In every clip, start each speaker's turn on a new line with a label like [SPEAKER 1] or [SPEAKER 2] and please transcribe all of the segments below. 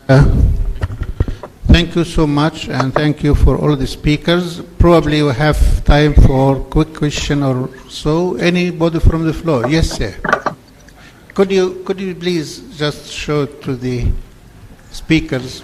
[SPEAKER 1] Thank you so much, and thank you for all the speakers. Probably we have time for quick question or so. Anybody from the floor? Yes, sir. Could you please just show it to the speakers?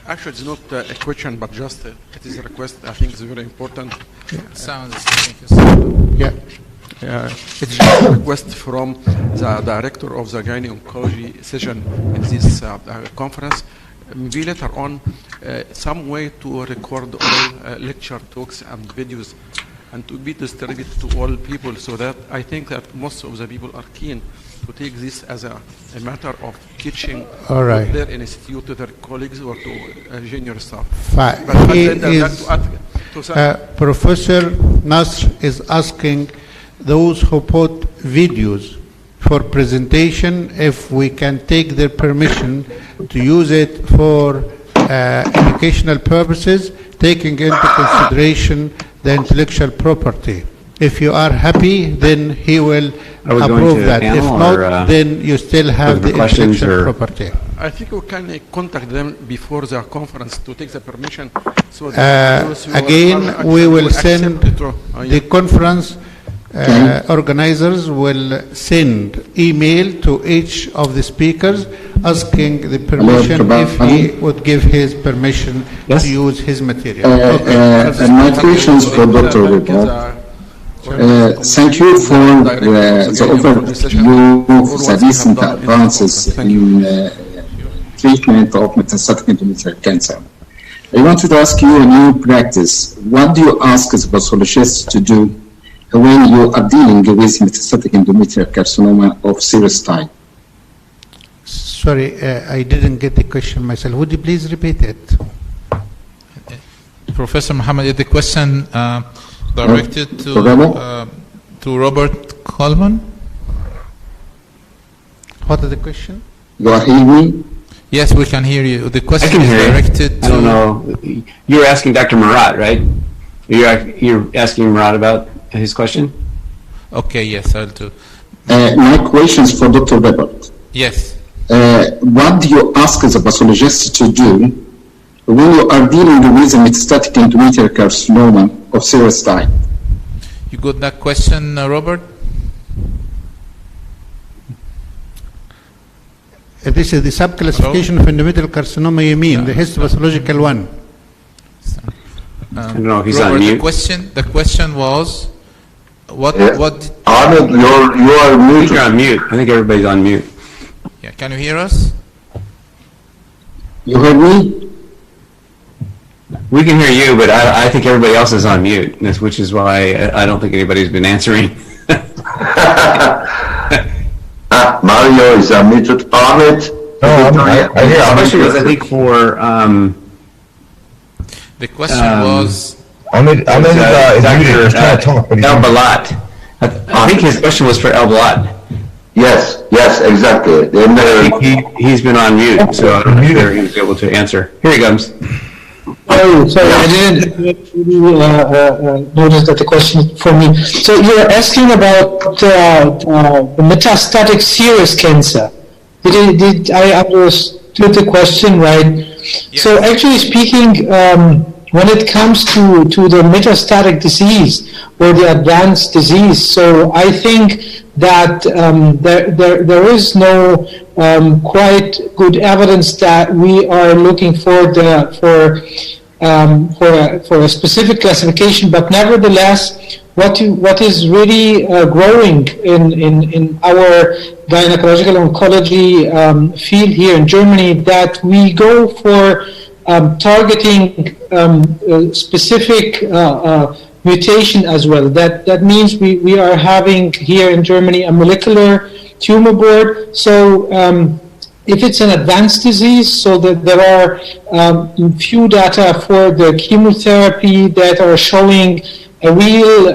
[SPEAKER 2] Actually, it's not a question, but just it is a request. I think it's very important.
[SPEAKER 3] Sounds.
[SPEAKER 1] Yeah.
[SPEAKER 2] It's just a request from the director of the gynae oncology session in this conference. Maybe later on, some way to record all lecture talks and videos and to be distributed to all people, so that I think that most of the people are keen to take this as a matter of teaching
[SPEAKER 1] right.
[SPEAKER 2] their institute to their colleagues or to junior staff.
[SPEAKER 1] Fine. Professor Nasr is asking those who put videos for presentation if we can take their permission to use it for educational purposes, taking into consideration the intellectual property. If you are happy, then he will approve that. If not, then you still have the intellectual property.
[SPEAKER 2] I think we can contact them before the conference to take the permission. So
[SPEAKER 1] again, we will send the conference organizers will send email to each of the speakers asking the permission if he would give his permission to use his material.
[SPEAKER 4] My questions for Dr. Ribot. Thank you for the overview of the recent advances in treatment of metastatic endometrial cancer. I wanted to ask you a new practice. What do you ask the pathologists to do when you are dealing with metastatic endometrial carcinoma of serous type?
[SPEAKER 1] Sorry, I didn't get the question myself. Would you please repeat it?
[SPEAKER 3] Professor Mohammed, the question directed to Robert Coleman.
[SPEAKER 1] What is the question?
[SPEAKER 4] You are hearing me?
[SPEAKER 3] Yes, we can hear you. The question is directed to...
[SPEAKER 5] I don't know. You're asking Dr. Murat, right? You're asking Murat about his question?
[SPEAKER 3] Okay, yes, I'll do.
[SPEAKER 4] My question is for Dr. Ribot.
[SPEAKER 3] Yes.
[SPEAKER 4] What do you ask the pathologist to do when you are dealing with a metastatic endometrial carcinoma of serous type?
[SPEAKER 3] You got that question, Robert?
[SPEAKER 1] This is the subclassification of endometrial carcinoma, you mean, the histopathological one?
[SPEAKER 5] I don't know if he's
[SPEAKER 3] Robert,
[SPEAKER 5] on mute.
[SPEAKER 3] The question was, what
[SPEAKER 6] Ahmed, you are muted.
[SPEAKER 5] You're on mute. I think everybody's on mute.
[SPEAKER 3] Yeah, can you hear us?
[SPEAKER 4] You heard me?
[SPEAKER 5] We can hear you, but I think everybody else is on mute, which is why I don't think anybody's been answering.
[SPEAKER 6] Mario is unmuted. Ahmed?
[SPEAKER 5] No, I hear the question was, I think, for...
[SPEAKER 3] the question was...
[SPEAKER 5] Ahmed is muted. Trying to talk, but El Balat. I think his question was for El Balat.
[SPEAKER 6] Yes, exactly.
[SPEAKER 5] I think he's been on mute, so I don't know if he's able to answer. Here he comes.
[SPEAKER 7] Oh, sorry, I didn't notice that the question for me. So you're asking about the metastatic serous cancer. Did I understood the question right? Yes. So actually speaking, when it comes to the metastatic disease or the advanced disease, so I think that there is no quite good evidence that we are looking for a specific classification, but nevertheless, what is really growing in our gynecological oncology field here in Germany, that we go for targeting specific mutation as well. That means we are having here in Germany a molecular tumor board. So if it's an advanced disease, so that there are few data for the chemotherapy that are showing a real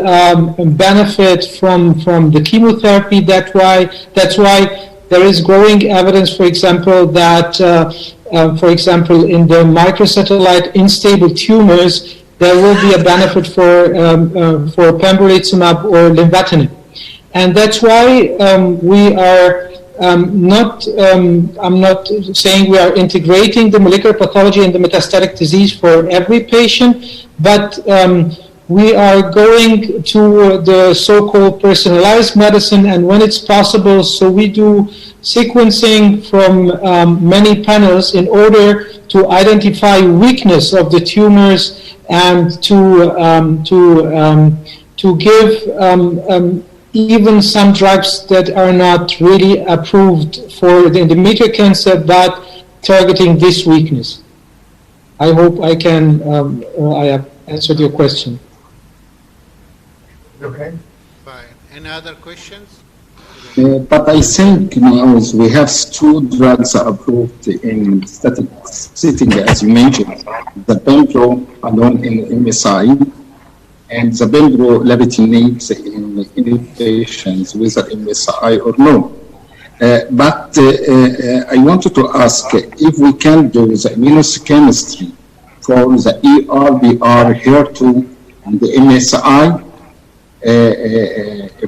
[SPEAKER 7] benefit from the chemotherapy. That's why there is growing evidence, for example, that for example in the microsatellite unstable tumors, there will be a benefit for pembrolizumab or lenvatinib. And that's why we are I'm not saying we are integrating the molecular pathology and the metastatic disease for every patient, but we are going to the so-called personalized medicine, and when it's possible, so we do sequencing from many panels in order to identify weakness of the tumors and to give even some drugs that are not really approved for the endometrial cancer, but targeting this weakness. I hope I can I have answered your question.
[SPEAKER 1] Okay. Fine. Any other questions?
[SPEAKER 4] But I think now we have 2 drugs approved in static setting, as you mentioned, the Pembro alone in MSI and the Pembro levitinib in patients with MSI or no. But I wanted to ask if we can do the immunohistochemistry for the ER/BR, HER2, and the MSI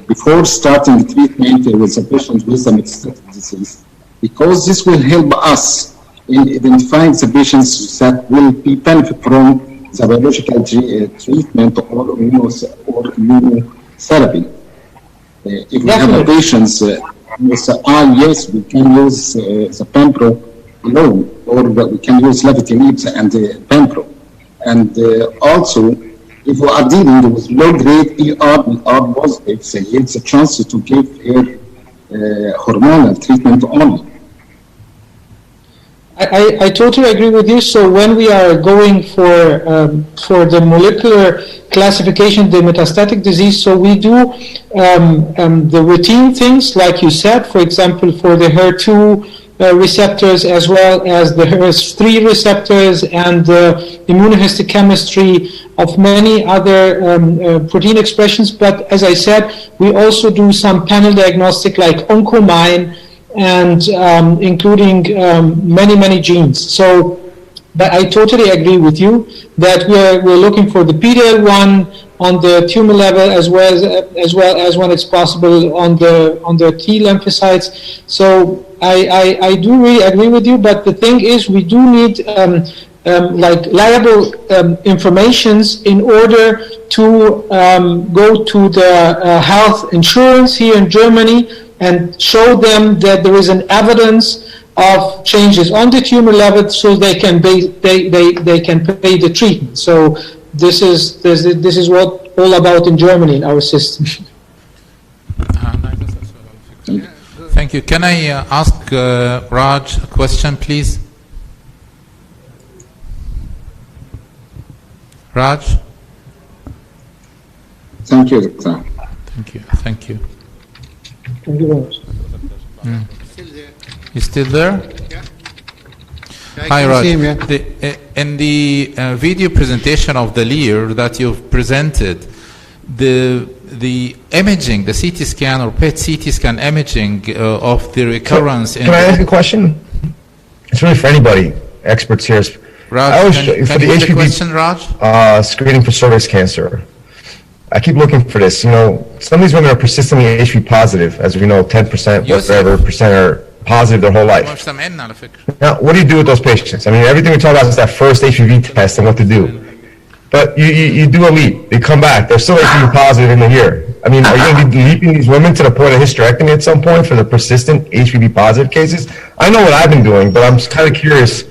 [SPEAKER 4] before starting treatment with the patient with the metastatic disease, because this will help us in identifying the patients that will be benefit from the biological treatment or immunotherapy. If we have patients with yes, we can use the Pembro alone, or we can use levitinib and Pembro. And also, if we are dealing with low-grade ER/BR positive, so it's a chance to give her hormonal treatment only.
[SPEAKER 7] I totally agree with you. So when we are going for the molecular classification, the metastatic disease, so we do the routine things, like you said, for example, for the HER2 receptors as well as the HER3 receptors and the immunohistochemistry of many other protein expressions. But as I said, we also do some panel diagnostic like Oncomine and including many genes. So, but I totally agree with you that we're looking for the PD-L1 on the tumor level as well as when it's possible on the T lymphocytes. So I do really agree with you, but the thing is we do need like liable informations in order to go to the health insurance here in Germany and show them that there is an evidence of changes on the tumor level, so they can pay the treatment. So this is what all about in Germany in our system.
[SPEAKER 3] Thank you. Can I ask Raj a question, please? Raj?
[SPEAKER 4] Thank you, Doctor.
[SPEAKER 3] Thank you. Thank you.
[SPEAKER 7] Thank you very much.
[SPEAKER 1] Still there.
[SPEAKER 3] You still there?
[SPEAKER 1] Yeah.
[SPEAKER 3] Hi, Raj.
[SPEAKER 1] See him, yeah.
[SPEAKER 3] In the video presentation of the LIR that you've presented, the imaging, the CT scan or PET CT scan imaging of the recurrence.
[SPEAKER 8] Can I ask a question? It's really for anybody, experts here.
[SPEAKER 3] Raj, can you repeat the question, Raj?
[SPEAKER 8] Screening for cervix cancer. I keep looking for this. You know, some of these women are persistently HPV positive, as we know, 10%, whatever percent are positive their whole life. Now, what do you do with those patients? I mean, everything we talk about is that first HPV test and what to do. But you do a leap. They come back. They're still HPV positive in a year. I mean, are you going to be leaping these women to the point of hysterectomy at some point for the persistent HPV positive cases? I know what I've been doing, but I'm just kind of curious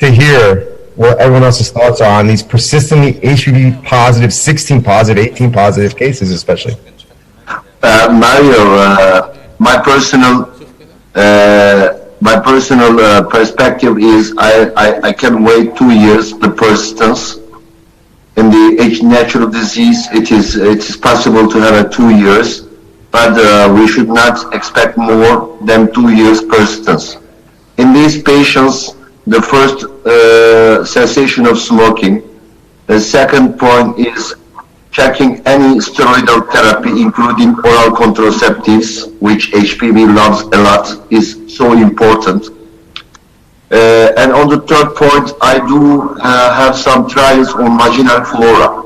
[SPEAKER 8] to hear what everyone else's thoughts are on these persistently HPV positive, 16 positive, 18 positive cases especially.
[SPEAKER 6] Mario, my personal perspective is I can wait 2 years the persistence. In the natural disease, it is possible to have 2 years, but we should not expect more than 2 years persistence. In these patients, the first cessation of smoking. The second point is checking any steroidal therapy, including oral contraceptives, which HPV loves a lot, is so important. And on the third point, I do have some trials on vaginal flora.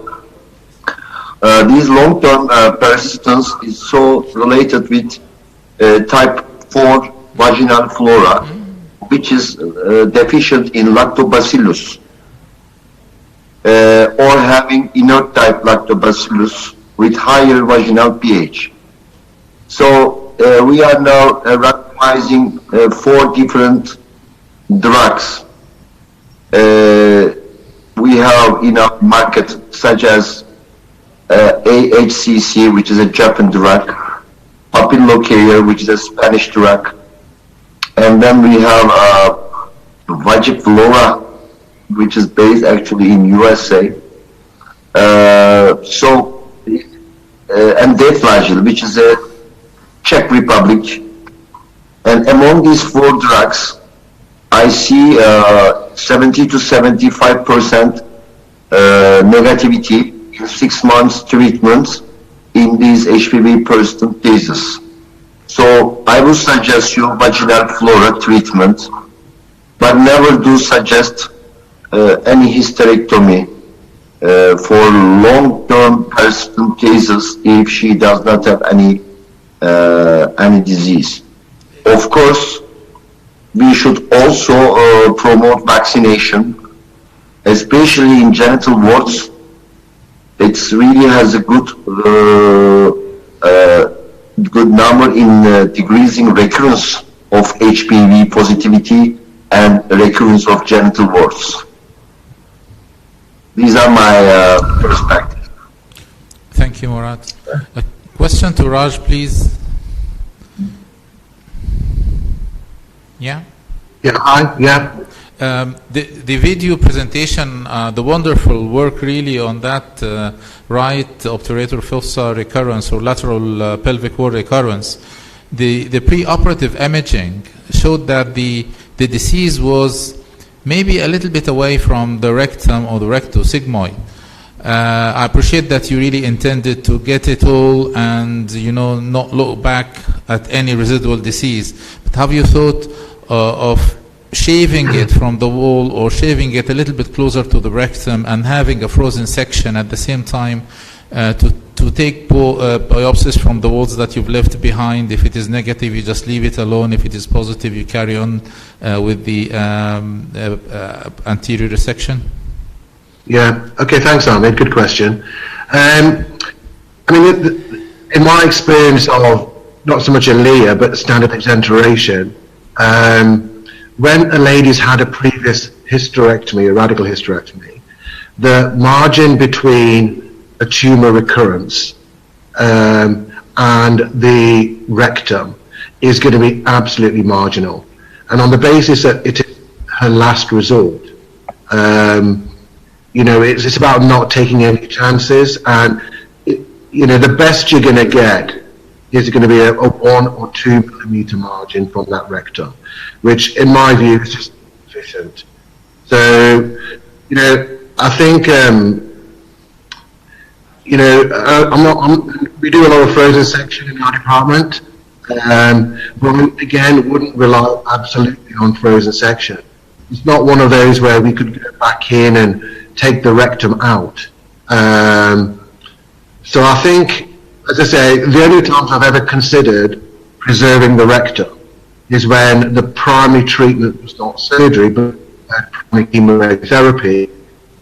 [SPEAKER 6] These long-term persistence is so related with type for vaginal flora, which is deficient in lactobacillus, or having inert type lactobacillus with higher vaginal pH. So we are now randomizing 4 different drugs. We have in our market such as AHCC, which is a Japan drug, Papillocare, which is a Spanish drug, and then we have Vagiflora, which is based actually in USA. And Deflagil, which is a Czech Republic. And among these 4 drugs, I see 70 to 75% negativity in 6 months treatment in these HPV persistent cases. So I would suggest you vaginal flora treatment, but never do suggest any hysterectomy for long-term persistent cases if she does not have any disease. Of course, we should also promote vaccination, especially in genital warts. It really has a good number in decreasing recurrence of HPV positivity and recurrence of genital warts. These are my perspectives.
[SPEAKER 3] Thank you, Murat. A question to Raj, please. Yeah?
[SPEAKER 9] Yeah, hi, yeah.
[SPEAKER 3] The video presentation, the wonderful work really on that right obturator fossa recurrence or lateral pelvic wall recurrence, the preoperative imaging showed that the disease was maybe a little bit away from the rectum or the rectosigmoid. I appreciate that you really intended to get it all and not look back at any residual disease. But have you thought of shaving it from the wall or shaving it a little bit closer to the rectum and having a frozen section at the same time to take biopsies from the walls that you've left behind? If it is negative, you just leave it alone. If it is positive, you carry on with the anterior resection?
[SPEAKER 9] Yeah, okay, thanks, Ahmed. Good question. I mean, in my experience of not so much Aliyah, but standard exenteration, when a lady's had a previous hysterectomy, a radical hysterectomy, the margin between a tumor recurrence and the rectum is going to be absolutely marginal. And on the basis that it is her last resort, it's about not taking any chances. And, the best you're going to get is going to be a 1 or 2 millimeter margin from that rectum, which in my view is just sufficient. So, I think, we do a lot of frozen section in our department, but we, again, wouldn't rely absolutely on frozen section. It's not one of those where we could go back in and take the rectum out. So I think, as I say, the only times I've ever considered preserving the rectum is when the primary treatment was not surgery, but primary chemotherapy.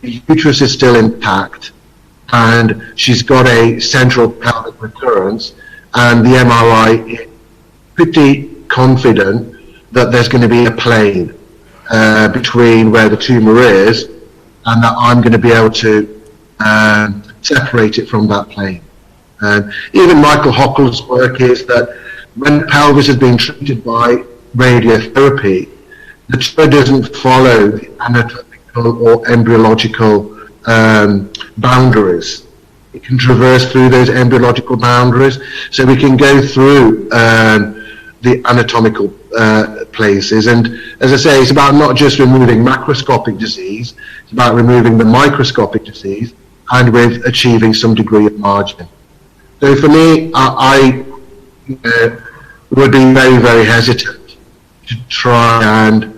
[SPEAKER 9] The uterus is still intact, and she's got a central pelvic recurrence, and the MRI is pretty confident that there's going to be a plane between where the tumor is, and that I'm going to be able to separate it from that plane. Even Michael Hochul's work is that when the pelvis has been treated by radiotherapy, the tumor doesn't follow the anatomical or embryological boundaries. It can traverse through those embryological boundaries, so we can go through the anatomical places. And as I say, it's about not just removing macroscopic disease, it's about removing the microscopic disease and with achieving some degree of margin. So for me, I would be very, very hesitant to try and,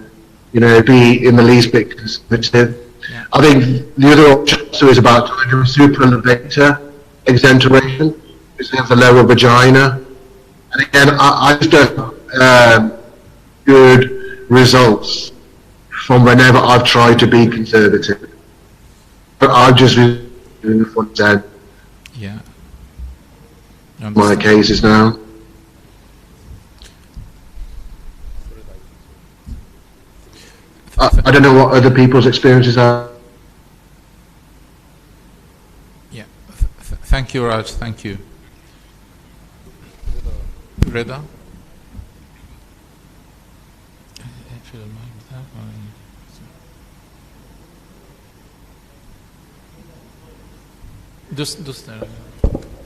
[SPEAKER 9] be in the least bit conservative. Yeah. I think the other option also is about doing a supralevator exenteration, because they have the lower vagina. And again, I just don't good results from whenever I've tried to be conservative. But I've just been front end.
[SPEAKER 3] Yeah.
[SPEAKER 9] My cases now. I don't know what other people's experiences are.
[SPEAKER 3] Yeah. Thank you, Raj. Thank you. Reda?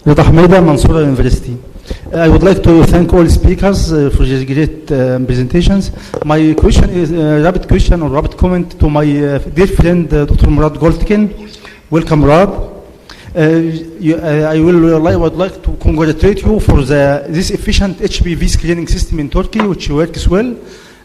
[SPEAKER 10] Reda Hamida, Mansoura University. I would like to thank all speakers for these great presentations. My question is a rapid question or rapid comment to my dear friend Dr. Murad Goltekin. Welcome, Murad. I would like to congratulate you for this efficient HPV screening system in Turkey, which works well,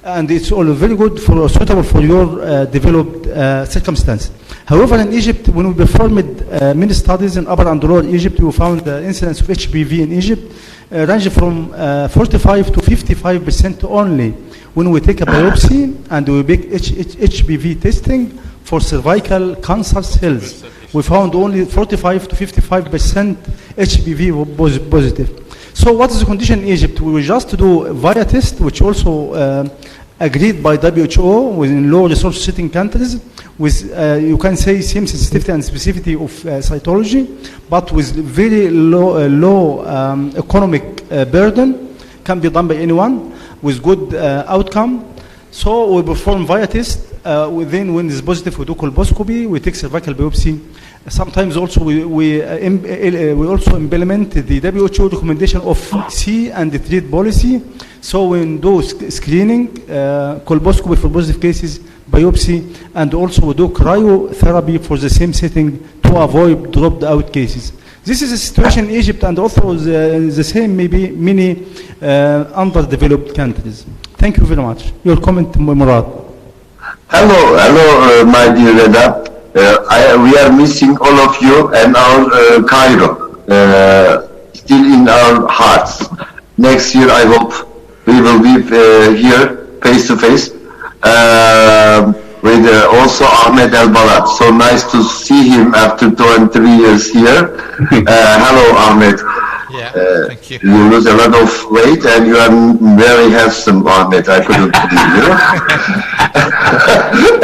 [SPEAKER 10] and it's all very good for suitable for your developed circumstance. However, in Egypt, when we performed many studies in Upper and Lower Egypt, we found the incidence of HPV in Egypt range from 45 to 55% only when we take a biopsy and we make HPV testing for cervical cancer cells. We found only 45 to 55% HPV positive. So what is the condition in Egypt? We will just do VIA test, which also agreed by WHO within low resource setting countries with, you can say, same sensitivity and specificity of cytology, but with very low economic burden, can be done by anyone with good outcome. So we perform VIA test. Then when it's positive, we do colposcopy, we take cervical biopsy. Sometimes also we also implement the WHO recommendation of see and treat policy. So we do screening, colposcopy for positive cases, biopsy, and also we do cryotherapy for the same setting to avoid dropped out cases. This is a situation in Egypt and also the same maybe many underdeveloped countries. Thank you very much. Your comment, Murad.
[SPEAKER 6] Hello, my dear Reda. We are missing all of you and our Cairo, still in our hearts. Next year, I hope we will be here face to face with also Ahmed El Balat. So nice to see him after 23 years here. Hello, Ahmed.
[SPEAKER 3] Yeah, thank you.
[SPEAKER 6] You lose a lot of weight and you are very handsome, Ahmed. I couldn't believe you.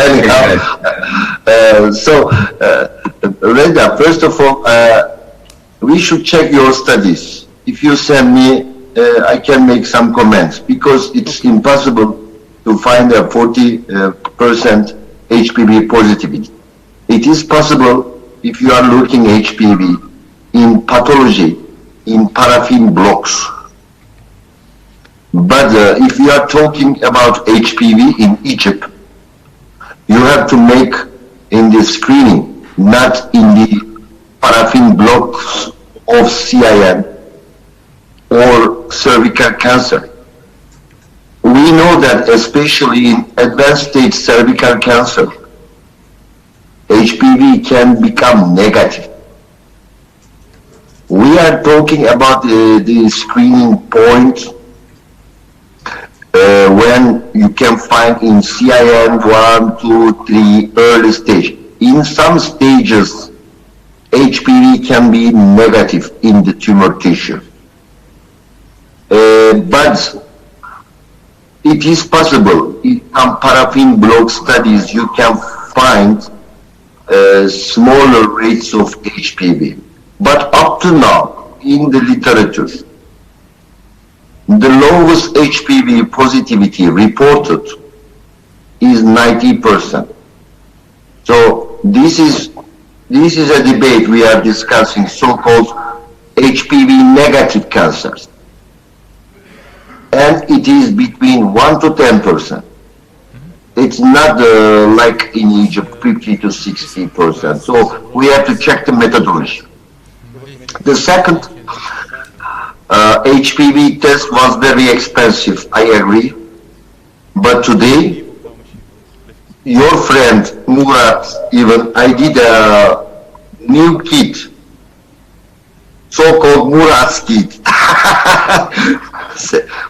[SPEAKER 6] Anyhow, Reda, first of all, we should check your studies. If you send me, I can make some comments because it's impossible to find a 40% HPV positivity. It is possible if you are looking HPV in pathology, in paraffin blocks. But if you are talking about HPV in Egypt, you have to make in the screening, not in the paraffin blocks of CIN or cervical cancer. We know that especially in advanced stage cervical cancer, HPV can become negative. We are talking about the screening point when you can find in CIN 1, 2, 3 early stage. In some stages, HPV can be negative in the tumor tissue. But it is possible in some paraffin block studies you can find smaller rates of HPV. But up to now, in the literature, the lowest HPV positivity reported is 90%. So this is a debate we are discussing, so-called HPV negative cancers. And it is between 1 to 10%. It's not like in Egypt, 50 to 60%. So we have to check the methodology. The second HPV test was very expensive, I agree. But today, your friend Murat, even I did a new kit, so-called Murat's kit.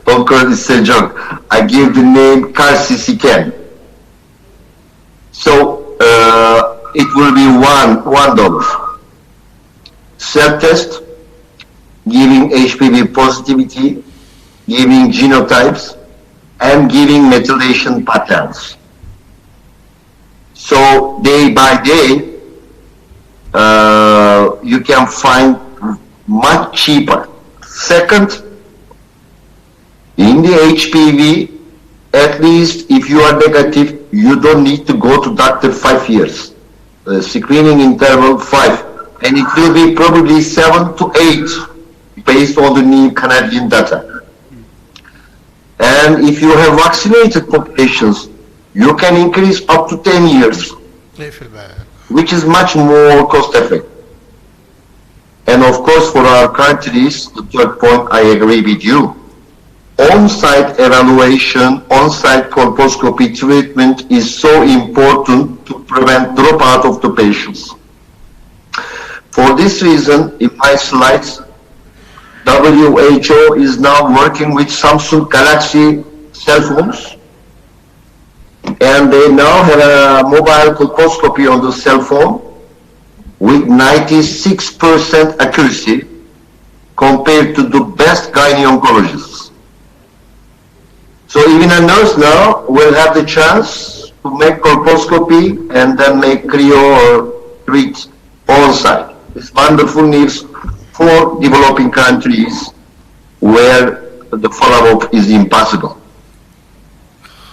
[SPEAKER 6] Of course, it's a joke. I give the name Carsisiken. So it will be $1. Self-test, giving HPV positivity, giving genotypes, and giving methylation patterns. So day by day, you can find much cheaper. Second, in the HPV, at least if you are negative, you don't need to go to doctor 5 years. Screening interval 5, and it will be probably 7 to 8 based on the new Canadian data. And if you have vaccinated populations, you can increase up to 10 years, which is much more cost effective. And of course, for our countries, the third point, I agree with you. On-site evaluation, on-site colposcopy treatment is so important to prevent dropout of the patients. For this reason, in my slides, WHO is now working with Samsung Galaxy cell phones, and they now have a mobile colposcopy on the cell phone with 96% accuracy compared to the best gynae-oncologists. So even a nurse now will have the chance to make colposcopy and then make cryo or treat on-site. It's wonderful news for developing countries where the follow-up is impossible.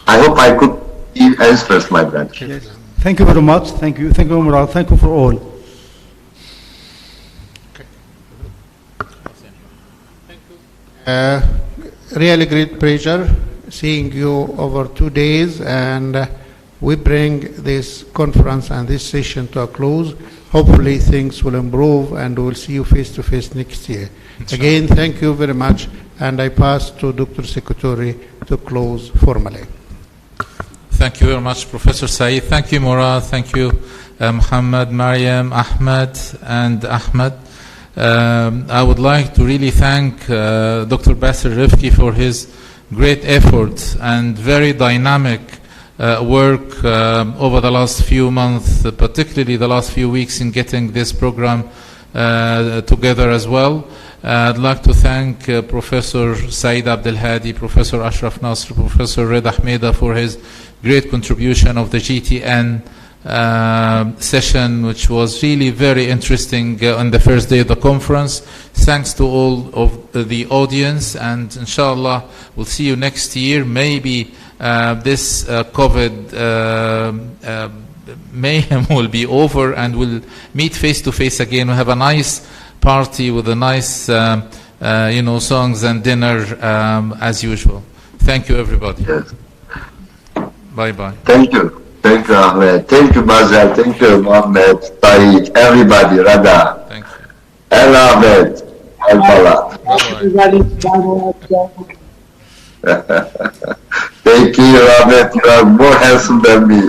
[SPEAKER 6] I hope I could give answers, my friend.
[SPEAKER 10] Yes. Thank you very much. Thank you. Thank you, Murad. Thank you for all.
[SPEAKER 1] Really great pleasure seeing you over 2 days, and we bring this conference and this session to a close. Hopefully things will improve and we'll see you face to face next year. Again, thank you very much, and I pass to Dr. Secretary to close formally.
[SPEAKER 3] Thank you very much, Professor Saeed. Thank you, Murad. Thank you, Muhammad, Mariam, Ahmed, and Ahmed. I would like to really thank Dr. Basir Rifki for his great effort and very dynamic work over the last few months, particularly the last few weeks, in getting this program together as well. I'd like to thank Professor Saeed Abdelhadi, Professor Ashraf Nasr, Professor Reda Ahmeda for his great contribution of the GTN session, which was really very interesting on the first day of the conference. Thanks to all of the audience, and inshallah we'll see you next year. Maybe this COVID mayhem will be over and we'll meet face to face again. We'll have a nice party with a nice songs and dinner as usual. Thank you, everybody.
[SPEAKER 6] Yes.
[SPEAKER 3] Bye-bye.
[SPEAKER 6] Thank you. Thank you, Ahmed. Thank you, Bazel. Thank you, Mohammed, Saeed, everybody, Rada.
[SPEAKER 3] Thank you.
[SPEAKER 6] And Ahmed. Al-Bala. Thank you, Ahmed. You are more handsome than me.